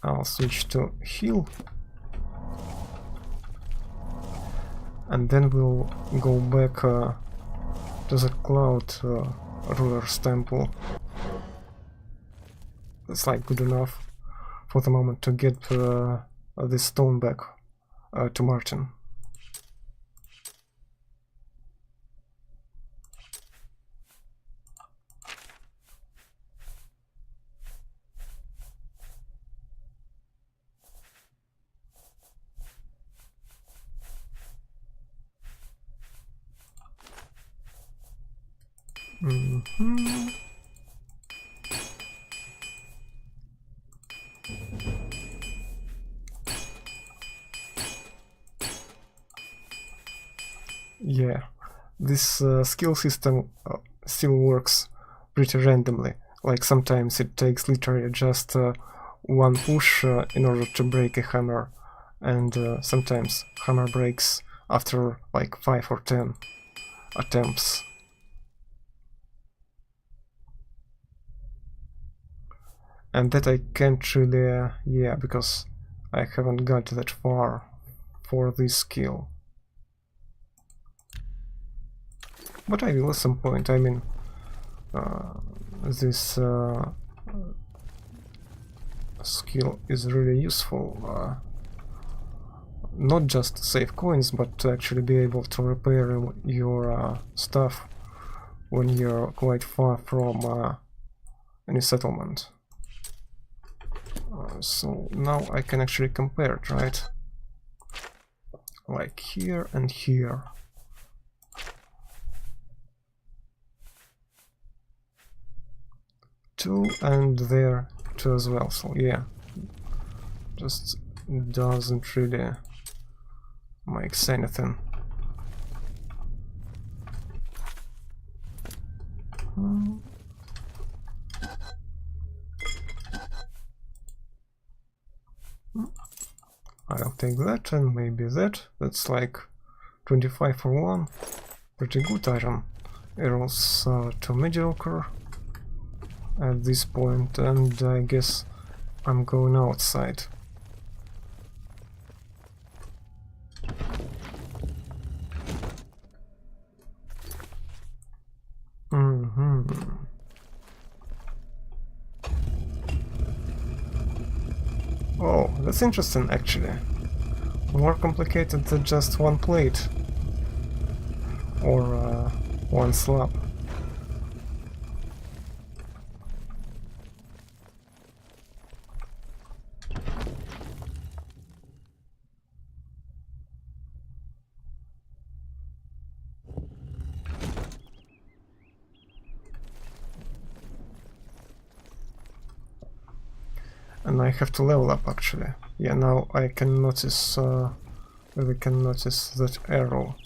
I'll switch to heal. And then we'll go back to the Cloud Ruler's Temple. It's like good enough for the moment to get this stone back to Martin. Yeah, this skill system still works pretty randomly. Like sometimes it takes literally just one push in order to break a hammer, and sometimes hammer breaks after like 5 or 10 attempts. And that I can't really, yeah, because I haven't got that far for this skill. But I will at some point. I mean, this skill is really useful. Not just to save coins, but to actually be able to repair your stuff when you're quite far from any settlement. So now I can actually compare it, right? Like here and here. Two and there too as well, so yeah, just doesn't really make anything. I'll take that and maybe that. That's like 25 for 1. Pretty good item. Arrows are too mediocre at this point, and I guess I'm going outside. Oh, that's interesting actually. More complicated than just one plate or one slab. And I have to level up actually. Yeah, now I can notice, we can notice that arrow.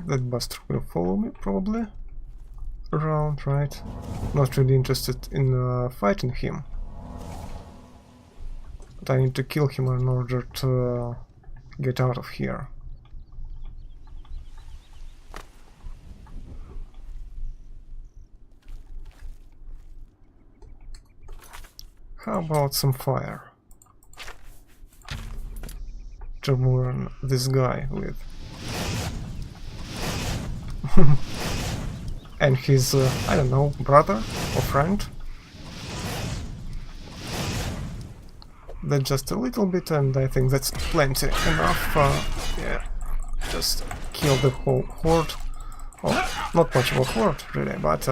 That bastard will follow me probably around, right? Not really interested in fighting him. But I need to kill him in order to get out of here. How about some fire? To burn this guy with. And his, I don't know, brother or friend. That's just a little bit, and I think that's plenty enough. Yeah, just kill the whole horde. Oh, not much of a horde, really, but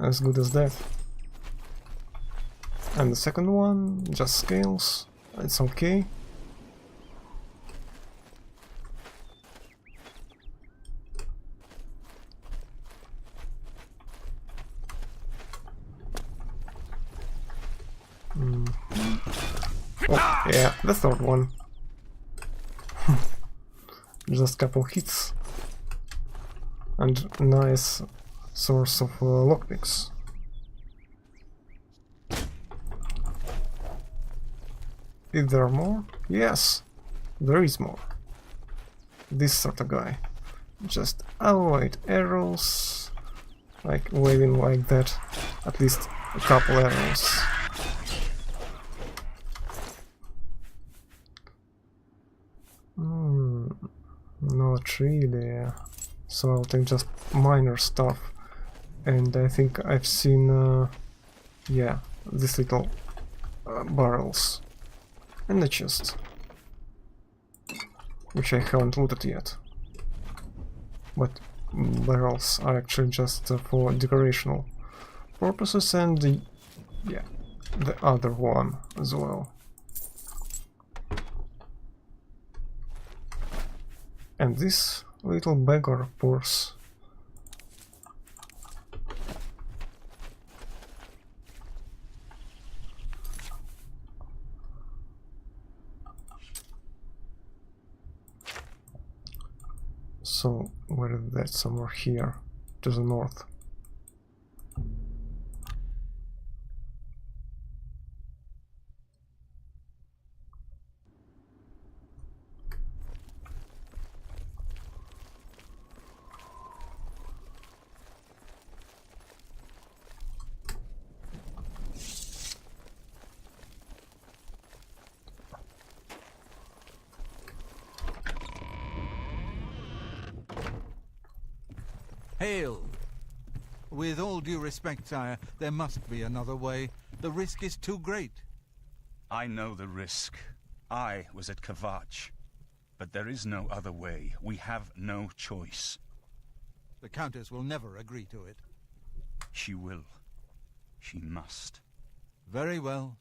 as good as that. And the second one, just scales. It's okay. Oh, yeah, the third one. Just couple hits. And nice source of lockpicks. Is there more? Yes, there is more. this sort of guy. Just avoid arrows, like waving like that, at least a couple arrows. Not really, so I'll take just minor stuff, and I think I've seen, yeah, these little barrels and the chest, which I haven't looted yet. But barrels are actually just for decorational purposes, and yeah, the other one as well. And this little beggar purse. So, where is that? Somewhere here, to the north. Hail! With all due respect, sire, there must be another way. The risk is too great. I know the risk. I was at Kvatch. But there is no other way. We have no choice. The Countess will never agree to it. She will. She must. Very well.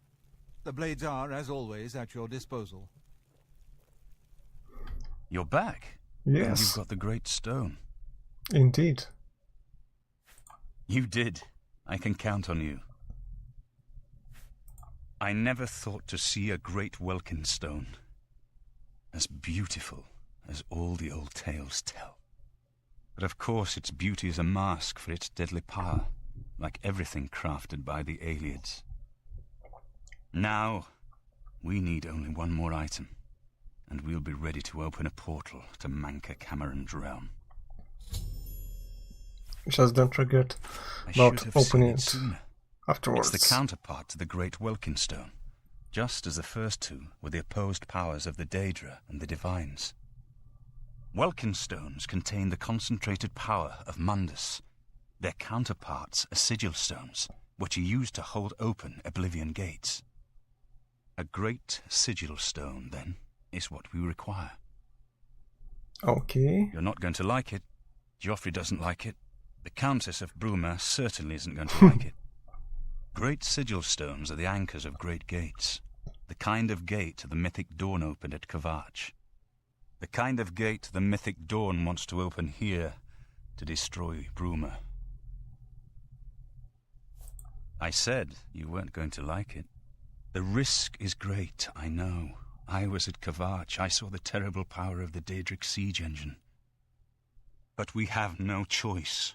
The blades are, as always, at your disposal. You're back? Yes. And you've got the great stone. Indeed. You did. I can count on you. I never thought to see a great Welkin stone as beautiful as all the old tales tell. But of course its beauty is a mask for its deadly power, like everything crafted by the Aelids. Now, we need only one more item, and we'll be ready to open a portal to Manka Cameron's realm. Just don't forget about opening it afterwards. It's the counterpart to the Great Welkin Stone, just as the first two were the opposed powers of the Daedra and the Divines. Welkin stones contain the concentrated power of Mundus. Their counterparts are sigil stones, which are used to hold open Oblivion gates. A great sigil stone, then, is what we require. Okay. You're not going to like it. Joffrey doesn't like it. The Countess of Bruma certainly isn't going to like it. Great sigil stones are the anchors of great gates. The kind of gate the mythic Dawn opened at Kvatch. The kind of gate the mythic Dawn wants to open here to destroy Bruma. I said you weren't going to like it. The risk is great, I know. I was at Kvatch. I saw the terrible power of the Daedric siege engine. But we have no choice.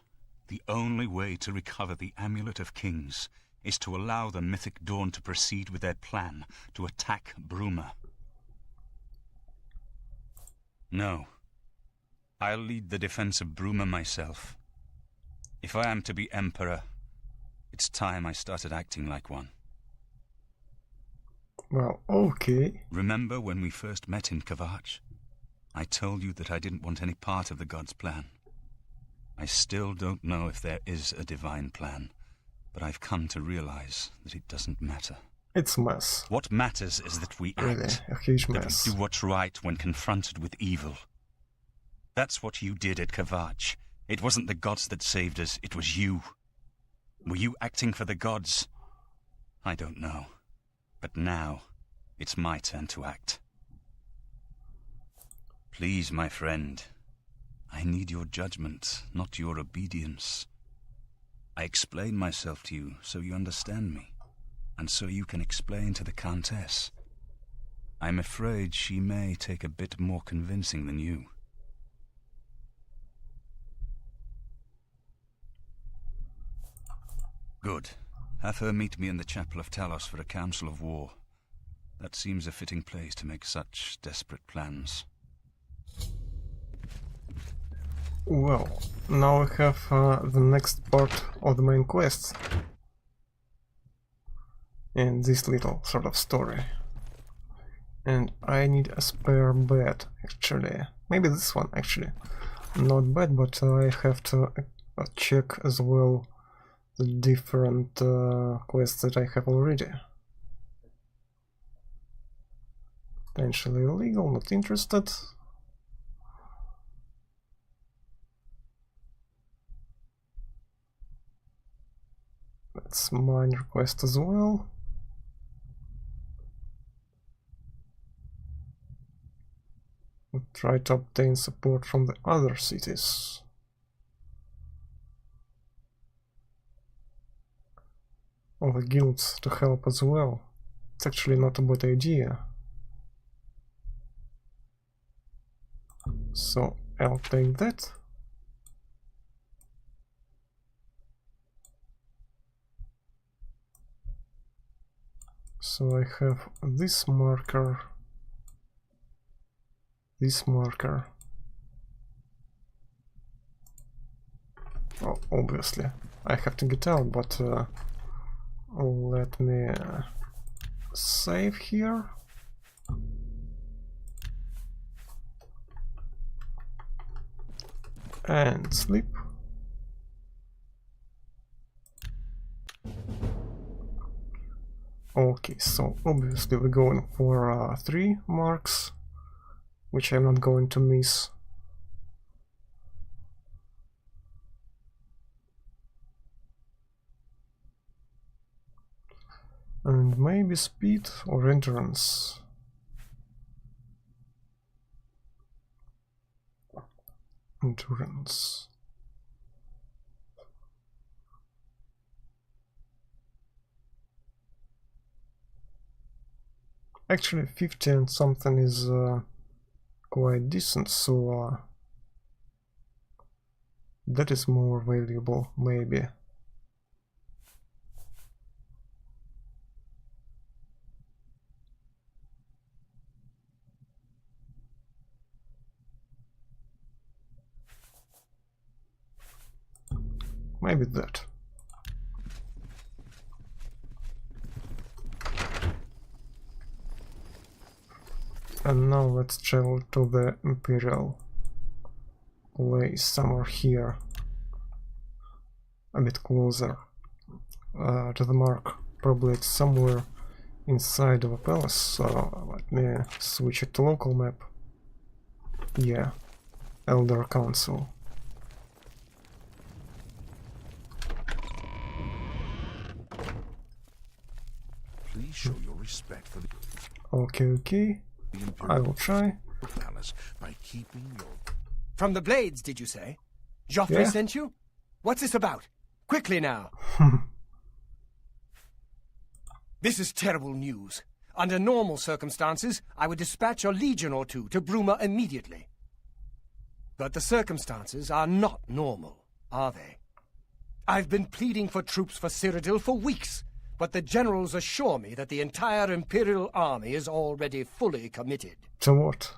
The only way to recover the Amulet of Kings is to allow the mythic Dawn to proceed with their plan to attack Bruma. No. I'll lead the defense of Bruma myself. If I am to be Emperor, it's time I started acting like one. Well, okay. Remember when we first met in Kvatch? I told you that I didn't want any part of the God's plan. I still don't know if there is a divine plan, but I've come to realize that it doesn't matter. It's a mess. What matters is that we act. Really, a huge that mess. we do what's right when confronted with evil. That's what you did at Kvatch. It wasn't the gods that saved us, it was you. Were you acting for the gods? I don't know. But now, it's my turn to act. Please, my friend, I need your judgment, not your obedience. I explain myself to you so you understand me, and so you can explain to the Countess. I'm afraid she may take a bit more convincing than you. Good. Have her meet me in the Chapel of Talos for a council of war. That seems a fitting place to make such desperate plans. Well, now we have the next part of the main quest in this little sort of story. And I need a spare bed, actually. Maybe this one, actually. Not bad, but I have to check as well the different quests that I have already. Potentially illegal, not interested. That's minor quest as well. We'll try to obtain support from the other cities. Or the guilds to help as well. It's actually not a bad idea. So I'll take that. So I have this marker. This marker. Oh, obviously, I have to get out, but let me save here. And sleep. Okay, so obviously we're going for 3 marks, which I'm not going to miss. And maybe speed or endurance. Endurance. Actually, 50 and something is quite decent, so that is more valuable, maybe. Maybe that. And now let's travel to the Imperial place, somewhere here. A bit closer to the mark. Probably it's somewhere inside of a palace, so let me switch it to local map. Yeah, Elder Council. Please show your respect for the Okay, I will try. palace by keeping your... From the Blades, did you say? Joffrey Yeah. sent you? What's this about? Quickly now. This is terrible news. Under normal circumstances, I would dispatch a legion or two to Bruma immediately. But the circumstances are not normal, are they? I've been pleading for troops for Cyrodiil for weeks, but the generals assure me that the entire Imperial army is already fully committed. To what?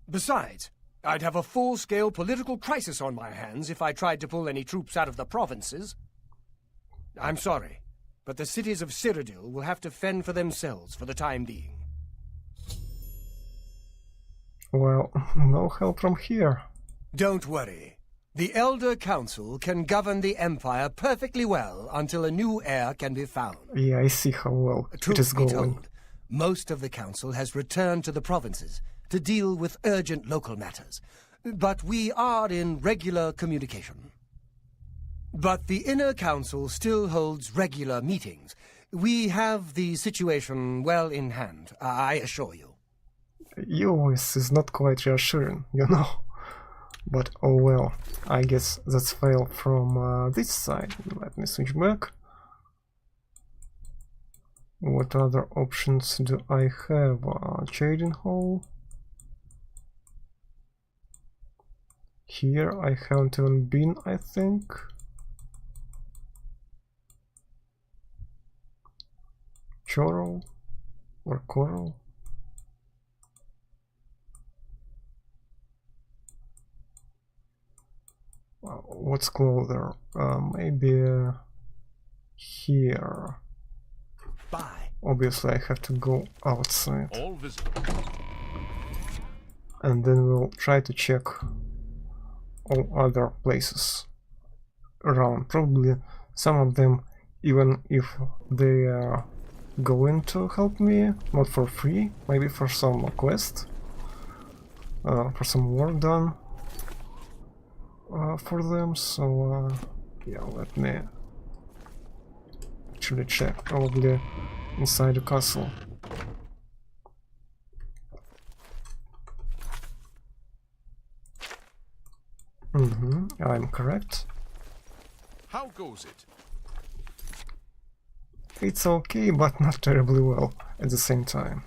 Besides, I'd have a full-scale political crisis on my hands if I tried to pull any troops out of the provinces. I'm sorry, but the cities of Cyrodiil will have to fend for themselves for the time being. Well, no help from here. Don't worry. The Elder Council can govern the Empire perfectly well until a new heir can be found. Yeah, I see how well it Truth is be going. told, most of the Council has returned to the provinces to deal with urgent local matters, but we are in regular communication. But the Inner Council still holds regular meetings. We have the situation well in hand, I assure you. Your voice is not quite reassuring, you know. But oh well, I guess that's fail from this side. Let me switch back. What other options do I have? Trading hall. Here I haven't even been, I think. Chorrol or Coral. what's closer? Maybe here. Bye. Obviously I have to go outside. All visible. And then we'll try to check all other places around. Probably some of them, even if they are going to help me, not for free, maybe for some quest, for some work done for them. So yeah, let me actually check. Probably inside the castle. I'm correct. How goes it? It's okay, but not terribly well at the same time.